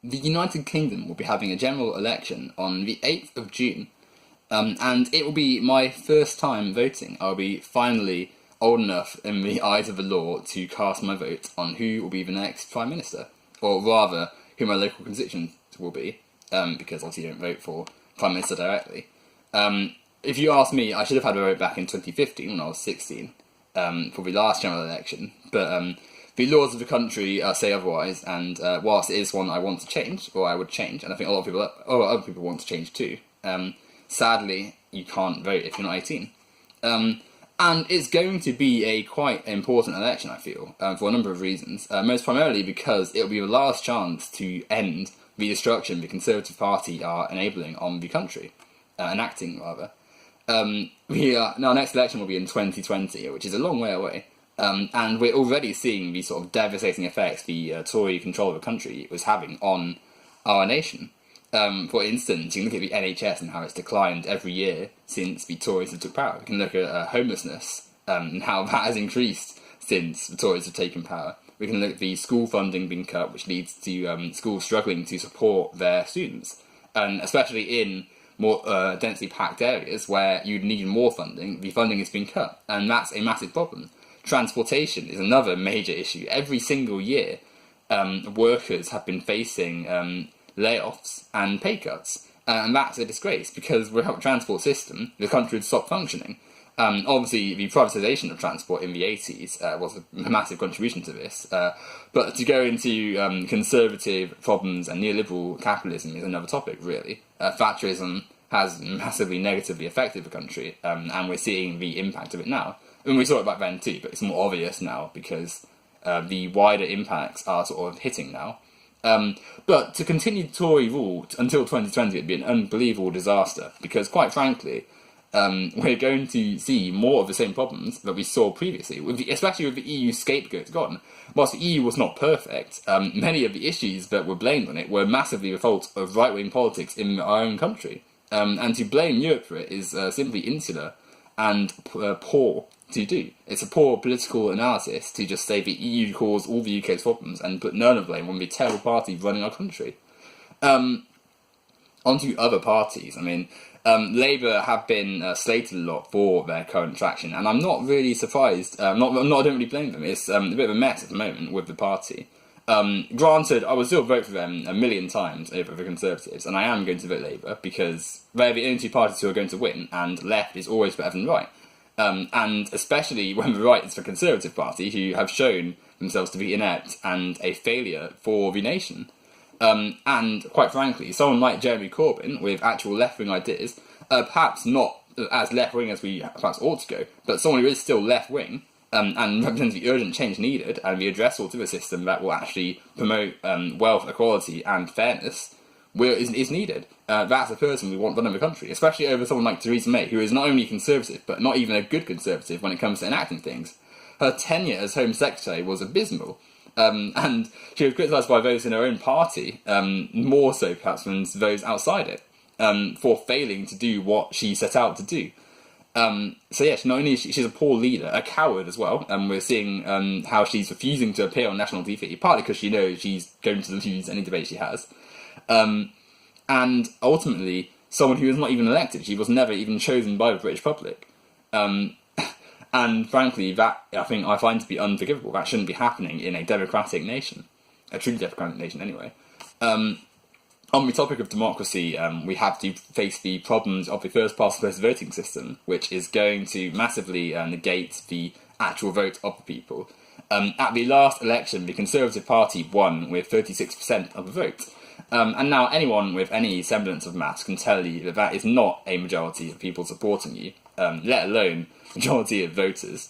the United Kingdom will be having a general election on the 8th of June, and it will be my first time voting. I'll be finally old enough in the eyes of the law to cast my vote on who will be the next Prime Minister, or rather, who my local constituents will be, because obviously you don't vote for Prime Minister directly. If you ask me, I should have had a vote back in 2015 when I was 16, for the last general election, but the laws of the country say otherwise, and whilst it is one I want to change, or I would change, and I think a lot of other people want to change too, sadly, you can't vote if you're not 18. And it's going to be a quite important election, I feel, for a number of reasons. Most primarily because it'll be the last chance to end the destruction the Conservative Party are enabling on the country, enacting rather. Our next election will be in 2020, which is a long way away. And we're already seeing the sort of devastating effects the Tory control of the country was having on our nation. For instance, you can look at the NHS and how it's declined every year since the Tories have took power. We can look at homelessness and how that has increased since the Tories have taken power. We can look at the school funding being cut, which leads to schools struggling to support their students. And especially in more densely packed areas where you'd need more funding, the funding is being cut. And that's a massive problem. Transportation is another major issue. Every single year, workers have been facing layoffs and pay cuts, and that's a disgrace because without a transport system, the country would stop functioning. Obviously, the privatisation of transport in the 80s was a massive contribution to this, but to go into conservative problems and neoliberal capitalism is another topic, really. Thatcherism has massively negatively affected the country, and we're seeing the impact of it now. I mean, we saw it back then too, but it's more obvious now because the wider impacts are sort of hitting now. But to continue Tory rule until 2020 would be an unbelievable disaster because, quite frankly, we're going to see more of the same problems that we saw previously, especially with the EU scapegoat gone. Whilst the EU was not perfect, many of the issues that were blamed on it were massively the fault of right-wing politics in our own country. And to blame Europe for it is simply insular and poor to do. It's a poor political analysis to just say the EU caused all the UK's problems and put none of blame on the terrible party running our country. Onto other parties. I mean, Labour have been slated a lot for their current traction, and I'm not really surprised. I don't really blame them. It's a bit of a mess at the moment with the party. Granted, I would still vote for them a million times over the Conservatives, and I am going to vote Labour because they're the only two parties who are going to win, and left is always better than right. And especially when the right is the Conservative Party, who have shown themselves to be inept and a failure for the nation. And quite frankly, someone like Jeremy Corbyn, with actual left-wing ideas, perhaps not as left-wing as we perhaps ought to go, but someone who is still left-wing, and represents the urgent change needed and the addressal to a system that will actually promote wealth equality and fairness, is needed. That's a person we want running the country, especially over someone like Theresa May, who is not only conservative, but not even a good conservative when it comes to enacting things. Her tenure as Home Secretary was abysmal, and she was criticised by those in her own party, more so perhaps than those outside it, for failing to do what she set out to do. So yeah, not only she's a poor leader, a coward as well, and we're seeing how she's refusing to appear on national TV, partly because she knows she's going to lose any debate she has. And ultimately, someone who was not even elected. She was never even chosen by the British public. And frankly, that I find to be unforgivable. That shouldn't be happening in a democratic nation. A truly democratic nation, anyway. On the topic of democracy, we have to face the problems of the first past the post voting system, which is going to massively negate the actual vote of the people. At the last election, the Conservative Party won with 36% of the vote. And now anyone with any semblance of maths can tell you that that is not a majority of people supporting you, let alone majority of voters.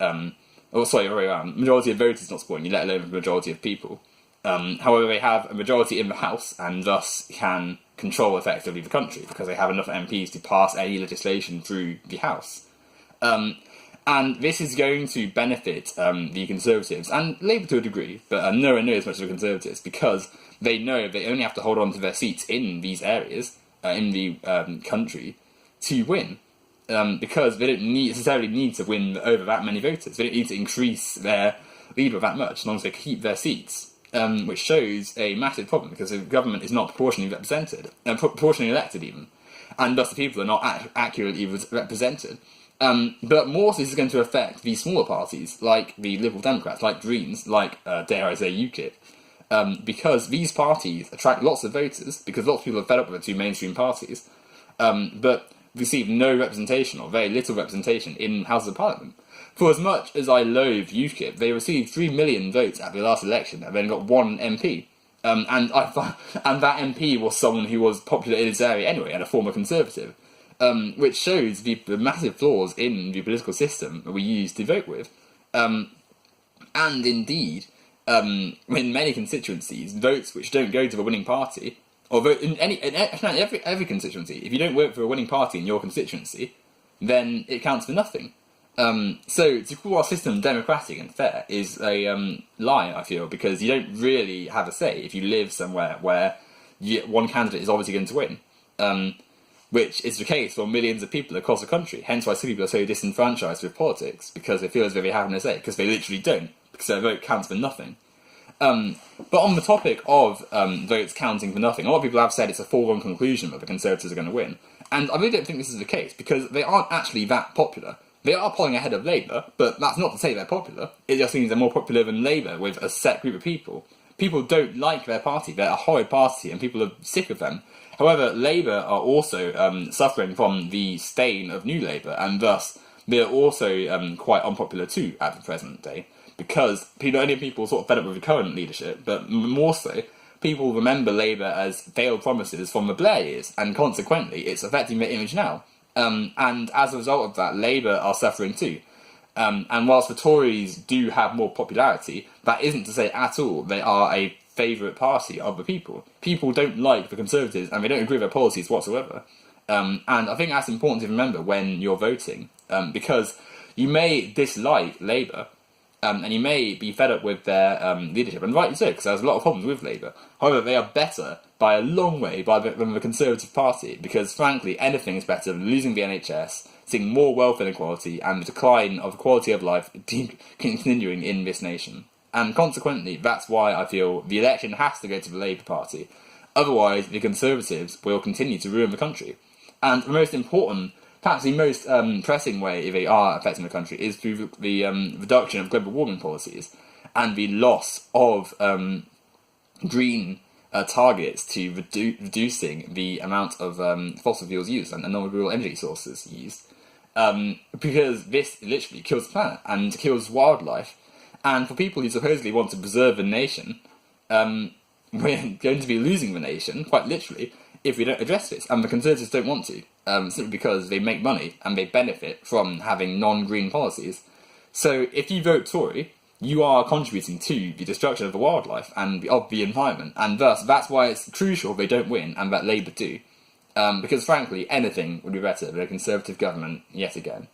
Majority of voters not supporting you, let alone the majority of people. However, they have a majority in the House and thus can control effectively the country because they have enough MPs to pass any legislation through the House. And this is going to benefit the Conservatives and Labour to a degree, but nowhere near as much as the Conservatives because they know they only have to hold on to their seats in these areas, in the country, to win. Because they don't necessarily need to win over that many voters. They don't need to increase their lead by that much, as long as they keep their seats. which shows a massive problem because the government is not proportionally represented, proportionally elected even, and thus the people are not accurately represented. But more so this is going to affect the smaller parties, like the Liberal Democrats, like Greens, like, dare I say, UKIP, because these parties attract lots of voters, because lots of people are fed up with the two mainstream parties, but receive no representation, or very little representation, in Houses of Parliament. For as much as I loathe UKIP, they received 3 million votes at the last election, and then got one MP. And that MP was someone who was popular in his area anyway, and a former Conservative. Which shows the massive flaws in the political system that we use to vote with. And indeed, in many constituencies, votes which don't go to the winning party, or vote in every constituency, if you don't vote for a winning party in your constituency, then it counts for nothing. So to call our system democratic and fair is a lie, I feel, because you don't really have a say if you live somewhere where one candidate is obviously going to win. Which is the case for millions of people across the country. Hence why some people are so disenfranchised with politics, because they feel as though they have no say, because they literally don't, because their vote counts for nothing. But on the topic of votes counting for nothing, a lot of people have said it's a foregone conclusion that the Conservatives are going to win. And I really don't think this is the case, because they aren't actually that popular. They are polling ahead of Labour, but that's not to say they're popular. It just means they're more popular than Labour with a set group of people. People don't like their party, they're a horrid party, and people are sick of them. However, Labour are also suffering from the stain of New Labour, and thus they're also quite unpopular too at the present day, because not only are people sort of fed up with the current leadership, but more so, people remember Labour as failed promises from the Blair years, and consequently it's affecting their image now. And as a result of that, Labour are suffering too. And whilst the Tories do have more popularity, that isn't to say at all they are a favourite party of the people. People don't like the Conservatives and they don't agree with their policies whatsoever. And I think that's important to remember when you're voting, because you may dislike Labour, and you may be fed up with their leadership, and rightly so, because there's a lot of problems with Labour. However, they are better by a long way than the Conservative Party, because frankly, anything is better than losing the NHS, seeing more wealth inequality, and the decline of quality of life continuing in this nation. And consequently, that's why I feel the election has to go to the Labour Party. Otherwise, the Conservatives will continue to ruin the country. And the most important, perhaps the most pressing way they are affecting the country is through the reduction of global warming policies and the loss of green targets to reducing the amount of fossil fuels used and non-renewable energy sources used. Because this literally kills the planet and kills wildlife. And for people who supposedly want to preserve the nation, we're going to be losing the nation, quite literally, if we don't address this. And the Conservatives don't want to, simply because they make money and they benefit from having non-green policies. So if you vote Tory, you are contributing to the destruction of the wildlife and of the environment. And thus, that's why it's crucial they don't win and that Labour do. Because frankly, anything would be better than a Conservative government yet again.